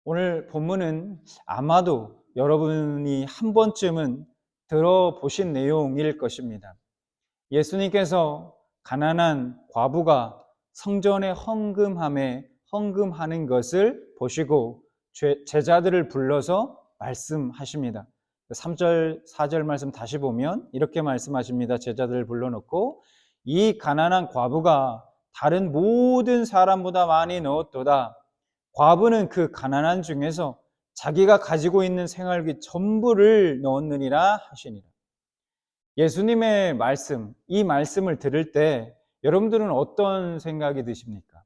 오늘 본문은 아마도 여러분이 한 번쯤은 들어보신 내용일 것입니다. 예수님께서 가난한 과부가 성전에 헌금하는 것을 보시고 제자들을 불러서 말씀하십니다. 3절, 4절 말씀 다시 보면 이렇게 말씀하십니다. 제자들을 불러놓고 이 가난한 과부가 다른 모든 사람보다 많이 넣었도다. 과부는 그 가난한 중에서 자기가 가지고 있는 생활비 전부를 넣었느니라 하시니라. 예수님의 말씀, 이 말씀을 들을 때 여러분들은 어떤 생각이 드십니까?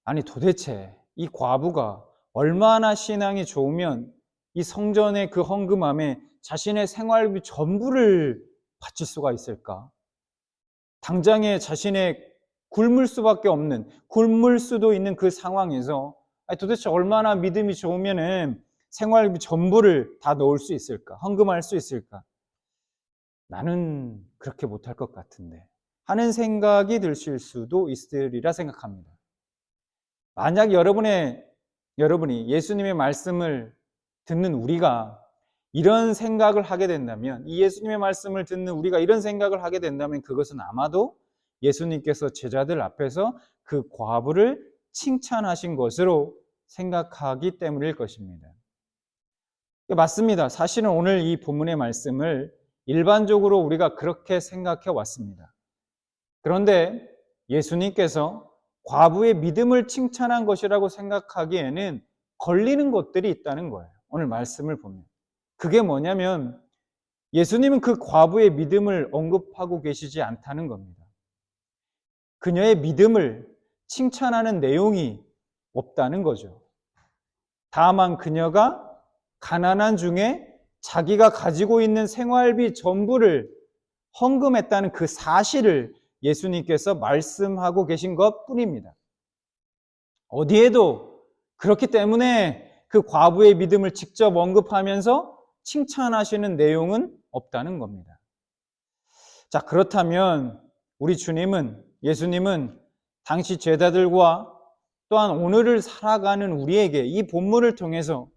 아니 도대체 이 과부가 얼마나 신앙이 좋으면 이 성전의 그 헌금함에 자신의 생활비 전부를 바칠 수가 있을까? 당장에 자신의 굶을 수밖에 없는, 굶을 수도 있는 그 상황에서 도대체 얼마나 믿음이 좋으면은 생활비 전부를 다 넣을 수 있을까? 헌금할 수 있을까? 나는 그렇게 못할 것 같은데 하는 생각이 드실 수도 있으리라 생각합니다. 만약 여러분이 예수님의 말씀을 듣는 우리가 이런 생각을 하게 된다면, 이 예수님의 말씀을 듣는 우리가 이런 생각을 하게 된다면 그것은 아마도 예수님께서 제자들 앞에서 그 과부를 칭찬하신 것으로 생각하기 때문일 것입니다. 맞습니다. 사실은 오늘 이 본문의 말씀을 일반적으로 우리가 그렇게 생각해 왔습니다. 그런데 예수님께서 과부의 믿음을 칭찬한 것이라고 생각하기에는 걸리는 것들이 있다는 거예요. 오늘 말씀을 보면. 그게 뭐냐면 예수님은 그 과부의 믿음을 언급하고 계시지 않다는 겁니다. 그녀의 믿음을 칭찬하는 내용이 없다는 거죠. 다만 그녀가 가난한 중에 자기가 가지고 있는 생활비 전부를 헌금했다는 그 사실을 예수님께서 말씀하고 계신 것 뿐입니다. 어디에도 그렇기 때문에 그 과부의 믿음을 직접 언급하면서 칭찬하시는 내용은 없다는 겁니다. 자, 그렇다면 우리 예수님은 당시 제자들과 또한 오늘을 살아가는 우리에게 이 본문을 통해서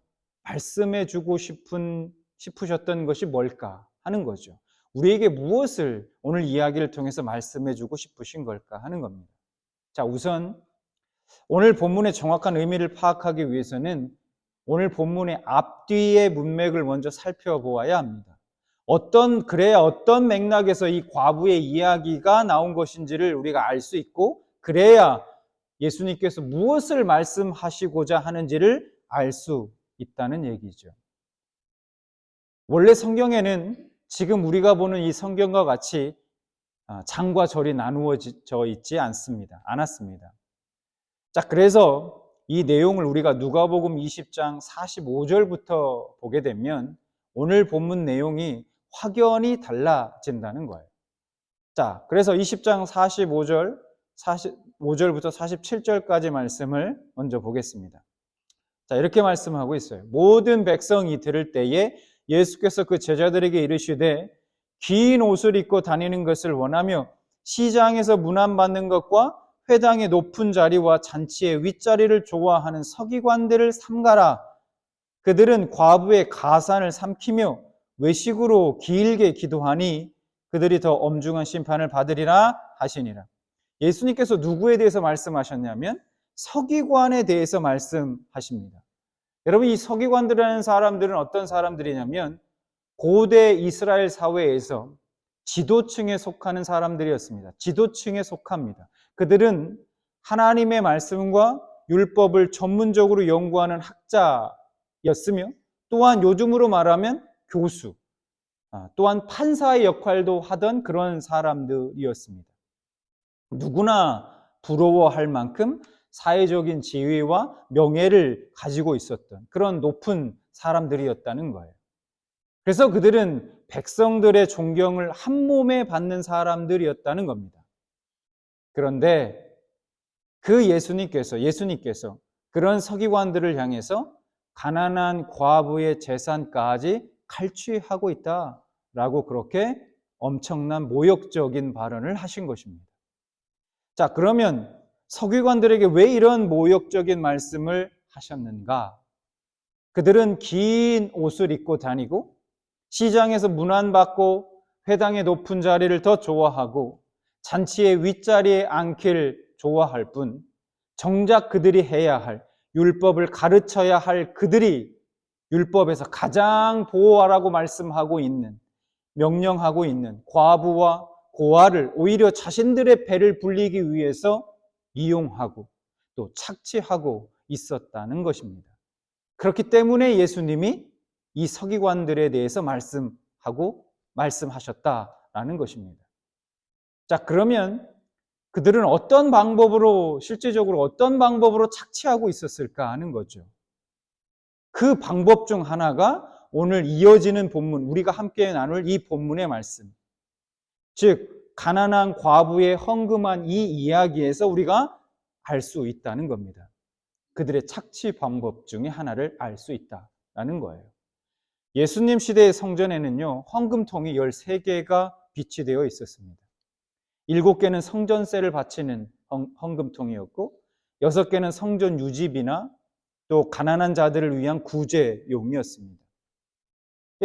말씀해 주고 싶으셨던 것이 뭘까 하는 거죠. 우리에게 무엇을 오늘 이야기를 통해서 말씀해 주고 싶으신 걸까 하는 겁니다. 자, 우선 오늘 본문의 정확한 의미를 파악하기 위해서는 오늘 본문의 앞뒤의 문맥을 먼저 살펴보아야 합니다. 그래야 어떤 맥락에서 이 과부의 이야기가 나온 것인지를 우리가 알 수 있고, 그래야 예수님께서 무엇을 말씀하시고자 하는지를 알 수 있다는 얘기죠. 원래 성경에는 지금 우리가 보는 이 성경과 같이 장과 절이 나누어져 있지 않았습니다. 자, 그래서 이 내용을 우리가 누가복음 20장 45절부터 보게 되면 오늘 본문 내용이 확연히 달라진다는 거예요. 자, 그래서 20장 45절부터 47절까지 말씀을 먼저 보겠습니다. 자, 이렇게 말씀하고 있어요. 모든 백성이 들을 때에 예수께서 그 제자들에게 이르시되 긴 옷을 입고 다니는 것을 원하며 시장에서 문안받는 것과 회당의 높은 자리와 잔치의 윗자리를 좋아하는 서기관들을 삼가라. 그들은 과부의 가산을 삼키며 외식으로 길게 기도하니 그들이 더 엄중한 심판을 받으리라 하시니라. 예수님께서 누구에 대해서 말씀하셨냐면 서기관에 대해서 말씀하십니다. 여러분, 이 서기관들이라는 사람들은 어떤 사람들이냐면 고대 이스라엘 사회에서 지도층에 속하는 사람들이었습니다. 지도층에 속합니다. 그들은 하나님의 말씀과 율법을 전문적으로 연구하는 학자였으며 또한 요즘으로 말하면 교수, 또한 판사의 역할도 하던 그런 사람들이었습니다. 누구나 부러워할 만큼 사회적인 지위와 명예를 가지고 있었던 그런 높은 사람들이었다는 거예요. 그래서 그들은 백성들의 존경을 한 몸에 받는 사람들이었다는 겁니다. 그런데 그 예수님께서 그런 서기관들을 향해서 가난한 과부의 재산까지 칼취하고 있다라고 그렇게 엄청난 모욕적인 발언을 하신 것입니다. 자, 그러면 서기관들에게 왜 이런 모욕적인 말씀을 하셨는가? 그들은 긴 옷을 입고 다니고 시장에서 문안받고 회당의 높은 자리를 더 좋아하고 잔치의 윗자리에 앉기를 좋아할 뿐 정작 그들이 해야 할 율법을 가르쳐야 할 그들이 율법에서 가장 보호하라고 말씀하고 있는 명령하고 있는 과부와 고아를 오히려 자신들의 배를 불리기 위해서 이용하고 또 착취하고 있었다는 것입니다. 그렇기 때문에 예수님이 이 서기관들에 대해서 말씀하셨다라는 것입니다. 자, 그러면 그들은 실제적으로 어떤 방법으로 착취하고 있었을까 하는 거죠. 그 방법 중 하나가 오늘 이어지는 본문, 우리가 함께 나눌 이 본문의 말씀. 즉, 가난한 과부의 헌금한 이 이야기에서 우리가 알 수 있다는 겁니다. 그들의 착취 방법 중에 하나를 알 수 있다는 거예요. 예수님 시대의 성전에는요, 헌금통이 13개가 비치되어 있었습니다. 7개는 성전세를 바치는 헌금통이었고 6개는 성전 유지비나 또 가난한 자들을 위한 구제용이었습니다.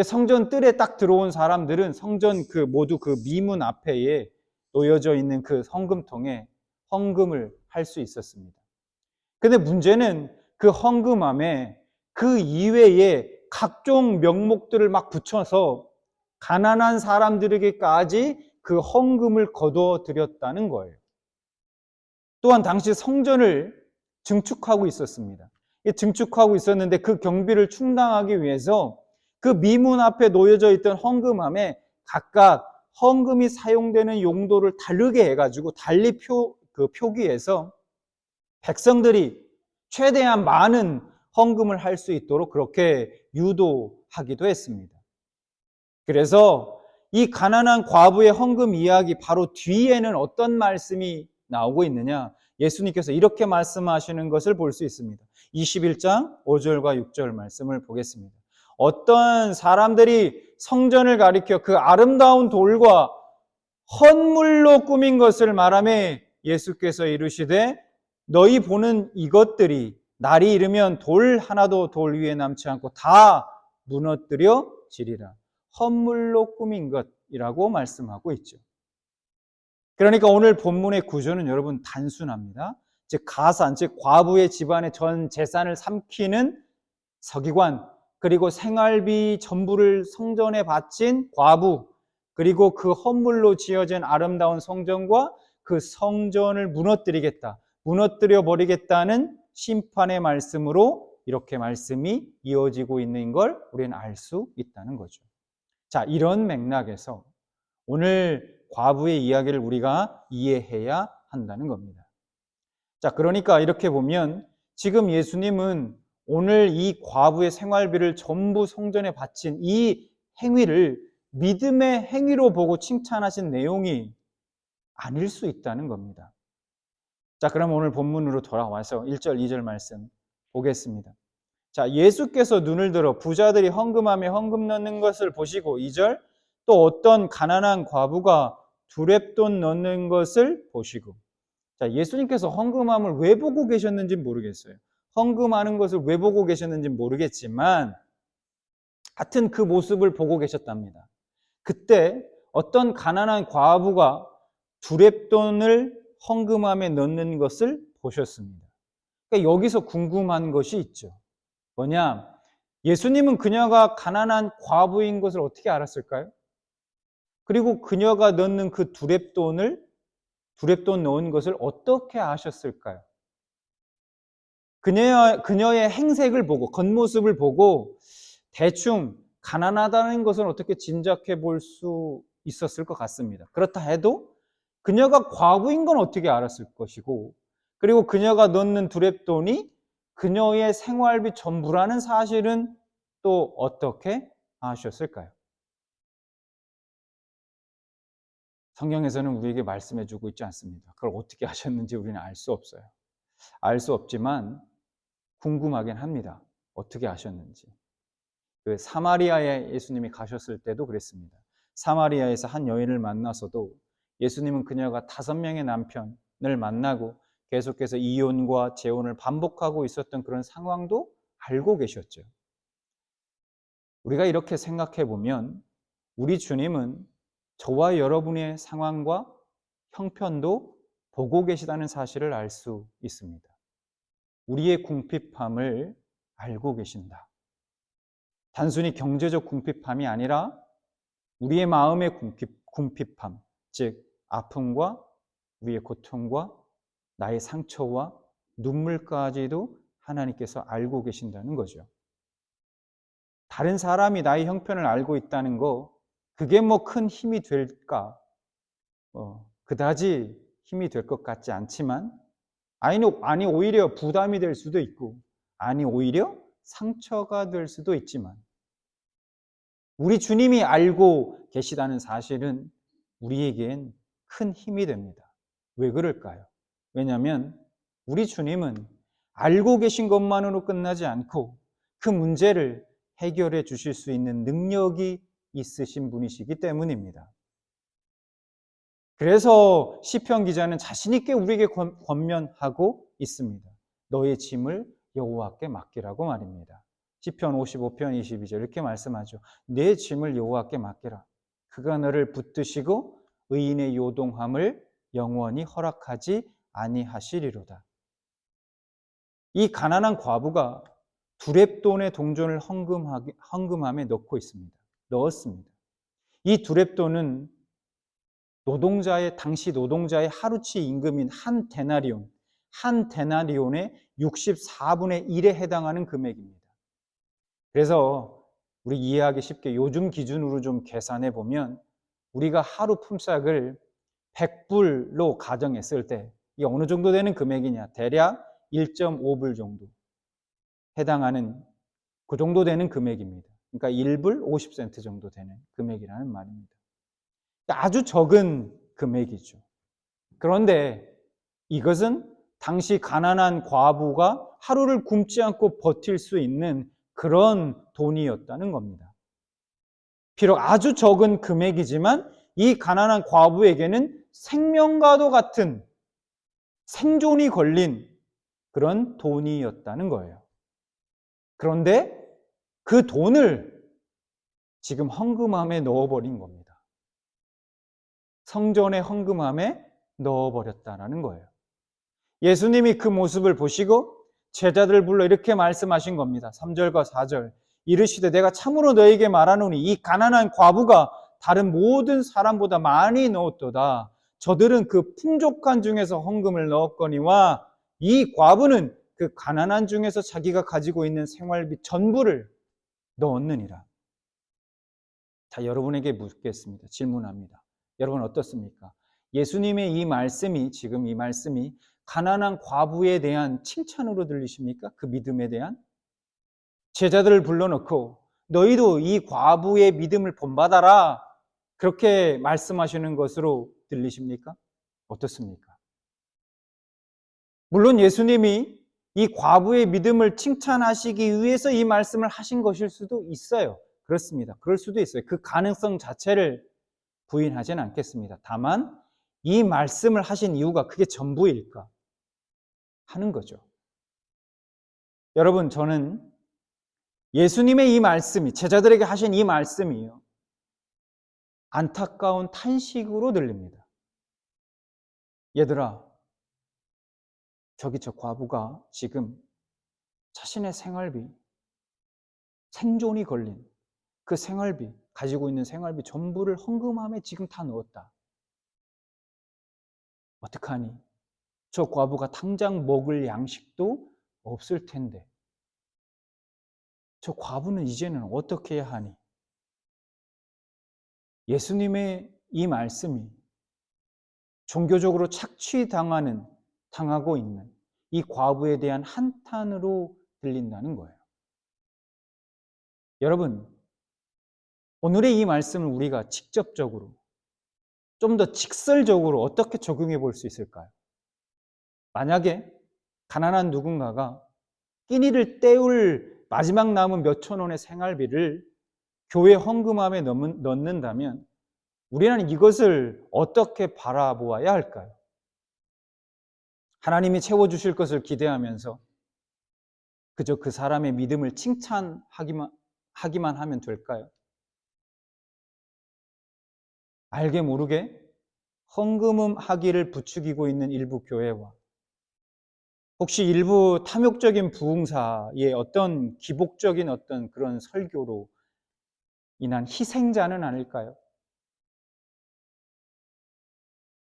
성전 뜰에 딱 들어온 사람들은 성전 모두 그 미문 앞에 놓여져 있는 그 헌금통에 헌금을 할 수 있었습니다. 근데 문제는 그 헌금함에 그 이외에 각종 명목들을 막 붙여서 가난한 사람들에게까지 그 헌금을 거둬 드렸다는 거예요. 또한 당시 성전을 증축하고 있었습니다. 증축하고 있었는데 그 경비를 충당하기 위해서 그 미문 앞에 놓여져 있던 헌금함에 각각 헌금이 사용되는 용도를 다르게 해가지고 달리 표기해서 백성들이 최대한 많은 헌금을 할 수 있도록 그렇게 유도하기도 했습니다. 그래서 이 가난한 과부의 헌금 이야기 바로 뒤에는 어떤 말씀이 나오고 있느냐? 예수님께서 이렇게 말씀하시는 것을 볼 수 있습니다. 21장 5절과 6절 말씀을 보겠습니다. 어떤 사람들이 성전을 가리켜 그 아름다운 돌과 헌물로 꾸민 것을 말하며 예수께서 이르시되 너희 보는 이것들이 날이 이르면 돌 하나도 돌 위에 남지 않고 다 무너뜨려지리라. 헌물로 꾸민 것이라고 말씀하고 있죠. 그러니까 오늘 본문의 구조는 여러분 단순합니다. 즉 가산, 즉 과부의 집안의 전 재산을 삼키는 서기관, 그리고 생활비 전부를 성전에 바친 과부, 그리고 그 헌물로 지어진 아름다운 성전과 그 성전을 무너뜨려 버리겠다는 심판의 말씀으로 이렇게 말씀이 이어지고 있는 걸 우리는 알 수 있다는 거죠. 자, 이런 맥락에서 오늘 과부의 이야기를 우리가 이해해야 한다는 겁니다. 자, 그러니까 이렇게 보면 지금 예수님은 오늘 이 과부의 생활비를 전부 성전에 바친 이 행위를 믿음의 행위로 보고 칭찬하신 내용이 아닐 수 있다는 겁니다. 자, 그럼 오늘 본문으로 돌아와서 1절, 2절 말씀 보겠습니다. 자, 예수께서 눈을 들어 부자들이 헌금함에 헌금 넣는 것을 보시고 2절, 또 어떤 가난한 과부가 두렙돈 넣는 것을 보시고. 자, 예수님께서 헌금함을 왜 보고 계셨는지 모르겠어요. 헌금하는 것을 왜 보고 계셨는지 모르겠지만 하여튼 그 모습을 보고 계셨답니다. 그때 어떤 가난한 과부가 두렙돈을 헌금함에 넣는 것을 보셨습니다. 그러니까 여기서 궁금한 것이 있죠. 뭐냐? 예수님은 그녀가 가난한 과부인 것을 어떻게 알았을까요? 그리고 그녀가 넣는 그 두렙돈 넣은 것을 어떻게 아셨을까요? 그녀의 행색을 보고, 겉모습을 보고 대충 가난하다는 것은 어떻게 짐작해 볼 수 있었을 것 같습니다. 그렇다 해도 그녀가 과부인 건 어떻게 알았을 것이고, 그리고 그녀가 넣는 두렙돈이 그녀의 생활비 전부라는 사실은 또 어떻게 아셨을까요? 성경에서는 우리에게 말씀해 주고 있지 않습니다. 그걸 어떻게 아셨는지 우리는 알 수 없어요. 알 수 없지만 궁금하긴 합니다. 어떻게 아셨는지. 그 사마리아에 예수님이 가셨을 때도 그랬습니다. 사마리아에서 한 여인을 만나서도 예수님은 그녀가 5명의 남편을 만나고 계속해서 이혼과 재혼을 반복하고 있었던 그런 상황도 알고 계셨죠. 우리가 이렇게 생각해 보면 우리 주님은 저와 여러분의 상황과 형편도 보고 계시다는 사실을 알 수 있습니다. 우리의 궁핍함을 알고 계신다. 단순히 경제적 궁핍함이 아니라 우리의 마음의 궁핍함, 즉 아픔과 우리의 고통과 나의 상처와 눈물까지도 하나님께서 알고 계신다는 거죠. 다른 사람이 나의 형편을 알고 있다는 거, 그게 뭐 큰 힘이 될까? 그다지 힘이 될 것 같지 않지만, 아니 오히려 부담이 될 수도 있고, 아니 오히려 상처가 될 수도 있지만, 우리 주님이 알고 계시다는 사실은 우리에겐 큰 힘이 됩니다. 왜 그럴까요? 왜냐하면 우리 주님은 알고 계신 것만으로 끝나지 않고 그 문제를 해결해 주실 수 있는 능력이 있으신 분이시기 때문입니다. 그래서 시편 기자는 자신 있게 우리에게 권면하고 있습니다. 너의 짐을 여호와께 맡기라고 말입니다. 시편 55편 22절 이렇게 말씀하죠. 내 짐을 여호와께 맡기라. 그가 너를 붙드시고 의인의 요동함을 영원히 허락하지 아니하시리로다. 이 가난한 과부가 두렙돈의 동전을 헌금함에 넣었습니다. 이 두렙돈은 당시 노동자의 하루치 임금인 한 데나리온의 64분의 1에 해당하는 금액입니다. 그래서 우리 이해하기 쉽게 요즘 기준으로 좀 계산해 보면 우리가 하루 품삯을 100불로 가정했을 때 이게 어느 정도 되는 금액이냐? 대략 1.5불 정도 해당하는 그 정도 되는 금액입니다. 그러니까 1불 50센트 정도 되는 금액이라는 말입니다. 아주 적은 금액이죠. 그런데 이것은 당시 가난한 과부가 하루를 굶지 않고 버틸 수 있는 그런 돈이었다는 겁니다. 비록 아주 적은 금액이지만 이 가난한 과부에게는 생명과도 같은 생존이 걸린 그런 돈이었다는 거예요. 그런데 그 돈을 지금 헌금함에 넣어버린 겁니다. 성전의 헌금함에 넣어버렸다는 거예요. 예수님이 그 모습을 보시고 제자들을 불러 이렇게 말씀하신 겁니다. 3절과 4절. 이르시되 내가 참으로 너에게 말하노니 이 가난한 과부가 다른 모든 사람보다 많이 넣었도다. 저들은 그 풍족한 중에서 헌금을 넣었거니와 이 과부는 그 가난한 중에서 자기가 가지고 있는 생활비 전부를 넣었느니라. 자, 여러분에게 묻겠습니다. 질문합니다. 여러분 어떻습니까? 예수님의 지금 이 말씀이 가난한 과부에 대한 칭찬으로 들리십니까? 그 믿음에 대한? 제자들을 불러놓고 너희도 이 과부의 믿음을 본받아라. 그렇게 말씀하시는 것으로 들리십니까? 어떻습니까? 물론 예수님이 이 과부의 믿음을 칭찬하시기 위해서 이 말씀을 하신 것일 수도 있어요. 그렇습니다. 그럴 수도 있어요. 그 가능성 자체를 부인하지는 않겠습니다. 다만 이 말씀을 하신 이유가 그게 전부일까 하는 거죠. 여러분, 저는 예수님의 이 말씀이, 제자들에게 하신 이 말씀이요, 안타까운 탄식으로 들립니다. 얘들아, 저기 저 과부가 지금 자신의 생활비, 생존이 걸린 그 생활비, 가지고 있는 생활비 전부를 헌금함에 지금 다 넣었다. 어떡하니? 저 과부가 당장 먹을 양식도 없을 텐데 저 과부는 이제는 어떻게 해야 하니? 예수님의 이 말씀이 종교적으로 당하고 있는 이 과부에 대한 한탄으로 들린다는 거예요. 여러분, 오늘의 이 말씀을 우리가 직접적으로 좀 더 직설적으로 어떻게 적용해 볼 수 있을까요? 만약에 가난한 누군가가 끼니를 때울 마지막 남은 몇천 원의 생활비를 교회 헌금함에 넣는다면 우리는 이것을 어떻게 바라보아야 할까요? 하나님이 채워주실 것을 기대하면서 그저 그 사람의 믿음을 칭찬하기만 하면 될까요? 알게 모르게 헌금하기를 부추기고 있는 일부 교회와 혹시 일부 탐욕적인 부흥사의 어떤 기복적인 어떤 그런 설교로 인한 희생자는 아닐까요?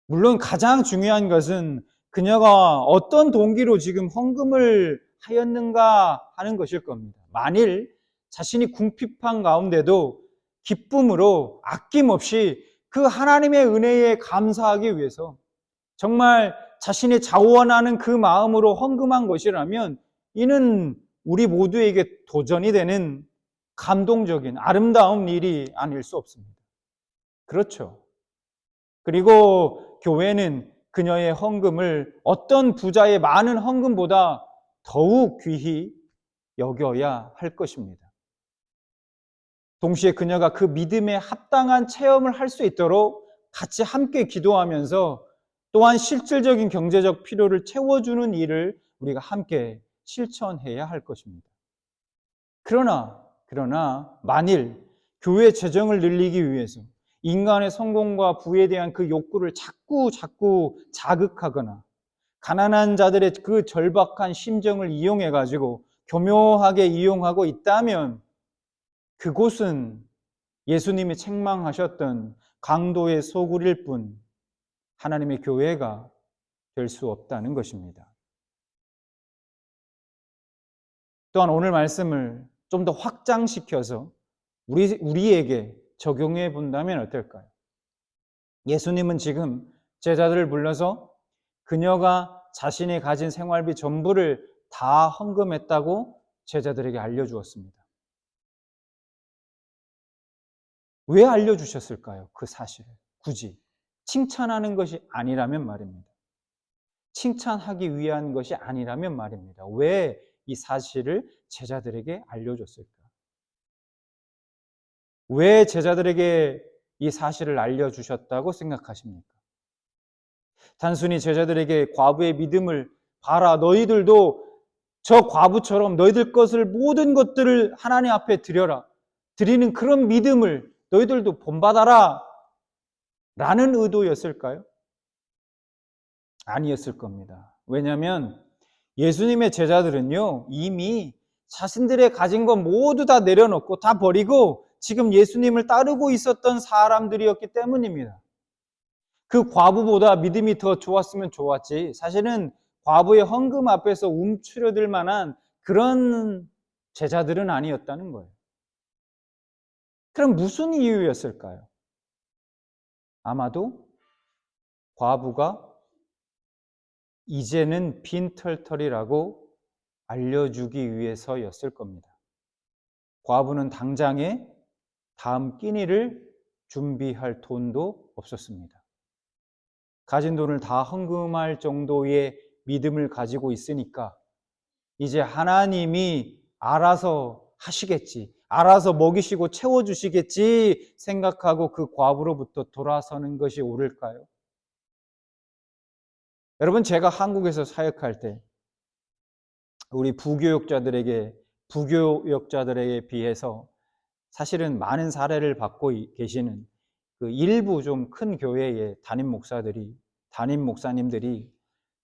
물론 가장 중요한 것은 그녀가 어떤 동기로 지금 헌금을 하였는가 하는 것일 겁니다. 만일 자신이 궁핍한 가운데도 기쁨으로 아낌없이 그 하나님의 은혜에 감사하기 위해서 정말 자신이 자원하는 그 마음으로 헌금한 것이라면 이는 우리 모두에게 도전이 되는 감동적인 아름다운 일이 아닐 수 없습니다. 그렇죠. 그리고 교회는 그녀의 헌금을 어떤 부자의 많은 헌금보다 더욱 귀히 여겨야 할 것입니다. 동시에 그녀가 그 믿음에 합당한 체험을 할 수 있도록 같이 함께 기도하면서 또한 실질적인 경제적 필요를 채워주는 일을 우리가 함께 실천해야 할 것입니다. 그러나 만일 교회 재정을 늘리기 위해서 인간의 성공과 부에 대한 그 욕구를 자꾸 자극하거나 가난한 자들의 그 절박한 심정을 이용해 가지고 교묘하게 이용하고 있다면 그곳은 예수님이 책망하셨던 강도의 소굴일 뿐 하나님의 교회가 될 수 없다는 것입니다. 또한 오늘 말씀을 좀 더 확장시켜서 우리에게 적용해 본다면 어떨까요? 예수님은 지금 제자들을 불러서 그녀가 자신이 가진 생활비 전부를 다 헌금했다고 제자들에게 알려주었습니다. 왜 알려주셨을까요? 그 사실을 굳이 칭찬하는 것이 아니라면 말입니다. 칭찬하기 위한 것이 아니라면 말입니다. 왜 이 사실을 제자들에게 알려줬을까? 왜 제자들에게 이 사실을 알려주셨다고 생각하십니까? 단순히 제자들에게 과부의 믿음을 봐라, 너희들도 저 과부처럼 너희들 것을 모든 것들을 하나님 앞에 드려라, 드리는 그런 믿음을 너희들도 본받아라 라는 의도였을까요? 아니었을 겁니다. 왜냐하면 예수님의 제자들은요, 이미 자신들의 가진 것 모두 다 내려놓고 다 버리고 지금 예수님을 따르고 있었던 사람들이었기 때문입니다. 그 과부보다 믿음이 더 좋았으면 좋았지, 사실은 과부의 헌금 앞에서 움츠려들 만한 그런 제자들은 아니었다는 거예요. 그럼 무슨 이유였을까요? 아마도 과부가 이제는 빈털털이라고 알려주기 위해서였을 겁니다. 과부는 당장에 다음 끼니를 준비할 돈도 없었습니다. 가진 돈을 다 헌금할 정도의 믿음을 가지고 있으니까 이제 하나님이 알아서 하시겠지, 알아서 먹이시고 채워주시겠지 생각하고 그 과부로부터 돌아서는 것이 옳을까요? 여러분, 제가 한국에서 사역할 때 우리 부교역자들에게 비해서 사실은 많은 사례를 받고 계시는 그 일부 좀 큰 교회의 담임 목사님들이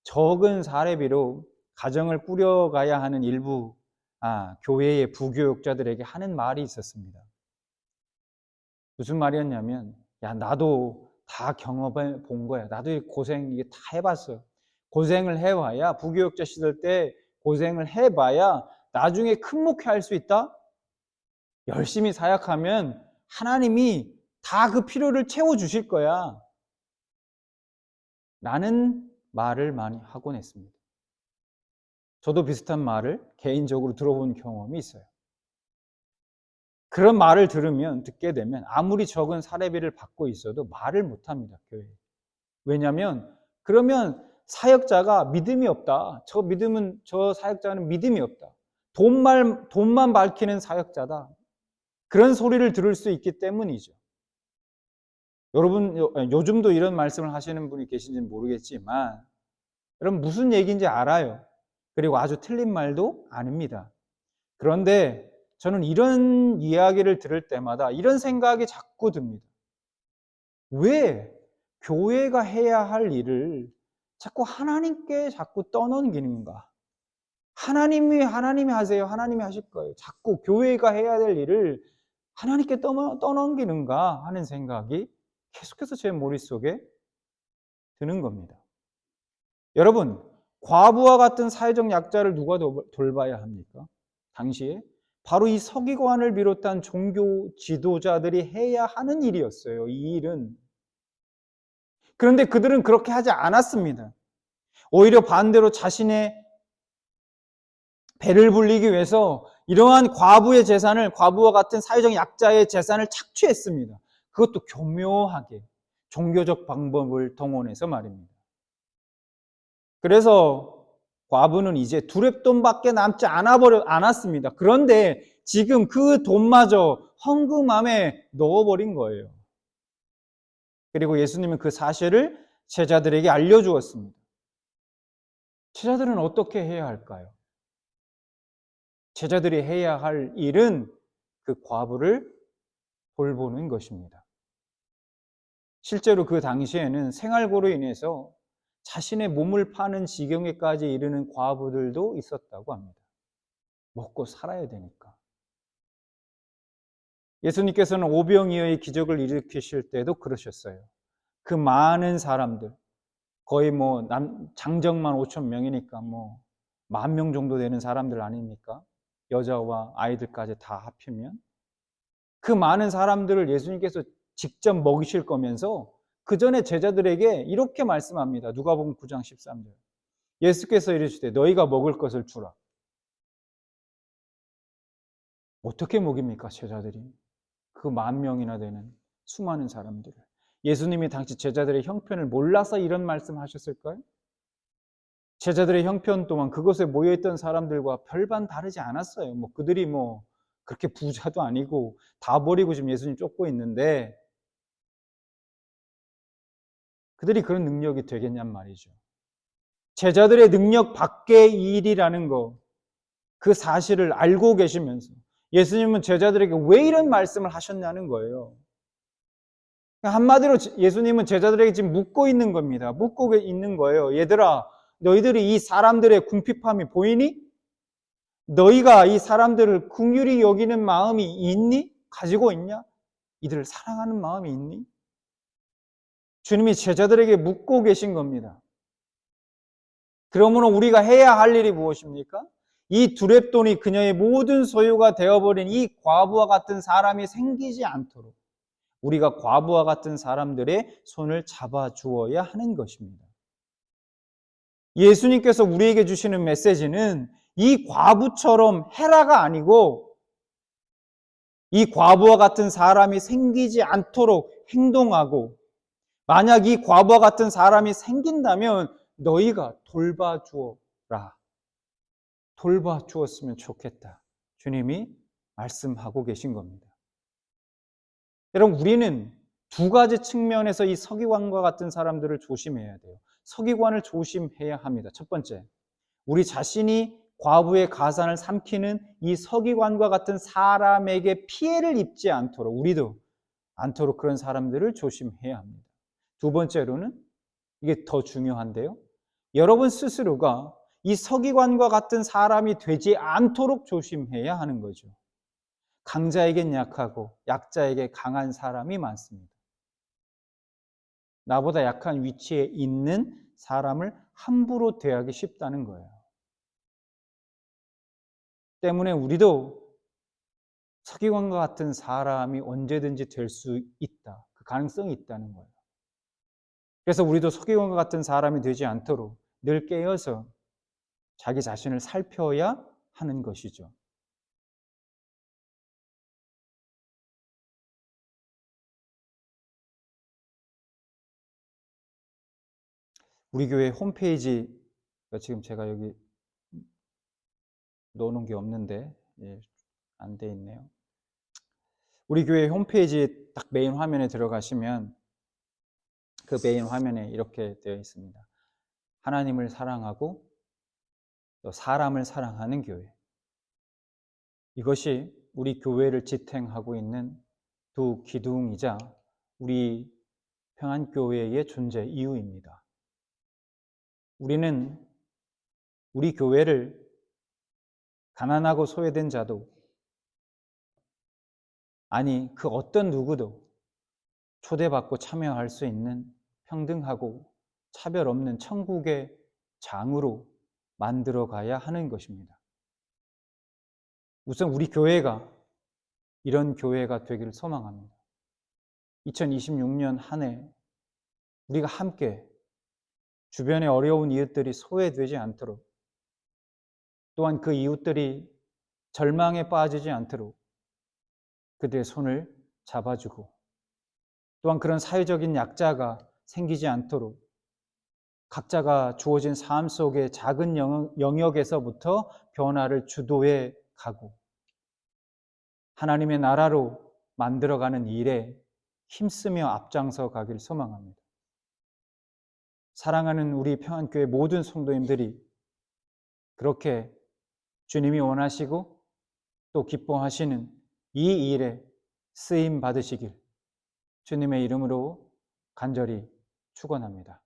적은 사례비로 가정을 꾸려가야 하는 일부 교회의 부교역자들에게 하는 말이 있었습니다. 무슨 말이었냐면, 야, 나도 다 경험해 본 거야. 나도 이 고생 이게 다 해봤어. 고생을 해봐야, 부교역자 시절 때 고생을 해봐야 나중에 큰 목회할 수 있다? 열심히 사역하면 하나님이 다 그 필요를 채워주실 거야 라는 말을 많이 하곤 했습니다. 저도 비슷한 말을 개인적으로 들어본 경험이 있어요. 그런 말을 듣게 되면 아무리 적은 사례비를 받고 있어도 말을 못합니다, 교회에. 왜냐하면 그러면 사역자가 믿음이 없다, 저 사역자는 믿음이 없다, 돈만 밝히는 사역자다, 그런 소리를 들을 수 있기 때문이죠. 여러분, 요즘도 이런 말씀을 하시는 분이 계신지는 모르겠지만 여러분 무슨 얘기인지 알아요. 그리고 아주 틀린 말도 아닙니다. 그런데 저는 이런 이야기를 들을 때마다 이런 생각이 자꾸 듭니다. 왜 교회가 해야 할 일을 자꾸 하나님께 자꾸 떠넘기는가? 하나님이 하세요. 하나님이 하실 거예요. 자꾸 교회가 해야 될 일을 하나님께 떠넘기는가 하는 생각이 계속해서 제 머릿속에 드는 겁니다. 여러분, 과부와 같은 사회적 약자를 누가 돌봐야 합니까? 당시에 바로 이 서기관을 비롯한 종교 지도자들이 해야 하는 일이었어요. 이 일은. 그런데 그들은 그렇게 하지 않았습니다. 오히려 반대로 자신의 배를 불리기 위해서 이러한 과부의 재산을, 과부와 같은 사회적 약자의 재산을 착취했습니다. 그것도 교묘하게 종교적 방법을 동원해서 말입니다. 그래서 과부는 이제 두랩돈밖에 남지 않았습니다. 그런데 지금 그 돈마저 헌금함에 넣어버린 거예요. 그리고 예수님은 그 사실을 제자들에게 알려주었습니다. 제자들은 어떻게 해야 할까요? 제자들이 해야 할 일은 그 과부를 돌보는 것입니다. 실제로 그 당시에는 생활고로 인해서 자신의 몸을 파는 지경에까지 이르는 과부들도 있었다고 합니다. 먹고 살아야 되니까. 예수님께서는 오병이어의 기적을 일으키실 때도 그러셨어요. 그 많은 사람들, 거의 장정만 5천 명이니까 10,000명 정도 되는 사람들 아닙니까? 여자와 아이들까지 다 합치면. 그 많은 사람들을 예수님께서 직접 먹이실 거면서 그 전에 제자들에게 이렇게 말씀합니다. 누가복음 9장 13절. 예수께서 이르시되 너희가 먹을 것을 주라. 어떻게 먹입니까, 제자들이? 그 10,000명이나 되는 수많은 사람들을. 예수님이 당시 제자들의 형편을 몰라서 이런 말씀 하셨을까요? 제자들의 형편 또한 그곳에 모여있던 사람들과 별반 다르지 않았어요. 그들이 그렇게 부자도 아니고 다 버리고 지금 예수님 쫓고 있는데 그들이 그런 능력이 되겠냔 말이죠. 제자들의 능력 밖의 일이라는 거, 그 사실을 알고 계시면서 예수님은 제자들에게 왜 이런 말씀을 하셨냐는 거예요. 한마디로 예수님은 제자들에게 지금 묻고 있는 겁니다. 묻고 있는 거예요. 얘들아, 너희들이 이 사람들의 궁핍함이 보이니? 너희가 이 사람들을 긍휼히 여기는 마음이 있니? 가지고 있냐? 이들을 사랑하는 마음이 있니? 주님이 제자들에게 묻고 계신 겁니다. 그러므로 우리가 해야 할 일이 무엇입니까? 이 두랩돈이 그녀의 모든 소유가 되어버린 이 과부와 같은 사람이 생기지 않도록 우리가 과부와 같은 사람들의 손을 잡아주어야 하는 것입니다. 예수님께서 우리에게 주시는 메시지는 이 과부처럼 해라가 아니고 이 과부와 같은 사람이 생기지 않도록 행동하고 만약 이 과부와 같은 사람이 생긴다면 너희가 돌봐주어라. 돌봐주었으면 좋겠다. 주님이 말씀하고 계신 겁니다. 여러분, 우리는 두 가지 측면에서 이 서기관과 같은 사람들을 조심해야 돼요. 서기관을 조심해야 합니다. 첫 번째, 우리 자신이 과부의 가산을 삼키는 이 서기관과 같은 사람에게 피해를 입지 않도록 우리도 않도록 그런 사람들을 조심해야 합니다. 두 번째로는 이게 더 중요한데요. 여러분 스스로가 이 서기관과 같은 사람이 되지 않도록 조심해야 하는 거죠. 강자에겐 약하고 약자에게 강한 사람이 많습니다. 나보다 약한 위치에 있는 사람을 함부로 대하기 쉽다는 거예요. 때문에 우리도 서기관과 같은 사람이 언제든지 될 수 있다. 그 가능성이 있다는 거예요. 그래서 우리도 서기관과 같은 사람이 되지 않도록 늘 깨어서 자기 자신을 살펴야 하는 것이죠. 우리 교회 홈페이지 지금 제가 여기 넣어놓은 게 없는데 안 돼 있네요. 우리 교회 홈페이지 딱 메인 화면에 들어가시면 그 메인 화면에 이렇게 되어 있습니다. 하나님을 사랑하고 또 사람을 사랑하는 교회. 이것이 우리 교회를 지탱하고 있는 두 기둥이자 우리 평안교회의 존재 이유입니다. 우리는 우리 교회를 가난하고 소외된 자도 아니 그 어떤 누구도 초대받고 참여할 수 있는 평등하고 차별 없는 천국의 장으로 만들어 가야 하는 것입니다. 우선 우리 교회가 이런 교회가 되기를 소망합니다. 2026년 한 해 우리가 함께 주변의 어려운 이웃들이 소외되지 않도록, 또한 그 이웃들이 절망에 빠지지 않도록 그들의 손을 잡아주고, 또한 그런 사회적인 약자가 생기지 않도록 각자가 주어진 삶 속의 작은 영역에서부터 변화를 주도해 가고 하나님의 나라로 만들어가는 일에 힘쓰며 앞장서 가길 소망합니다. 사랑하는 우리 평안교회 모든 성도님들이 그렇게 주님이 원하시고 또 기뻐하시는 이 일에 쓰임 받으시길 주님의 이름으로 간절히 축원합니다.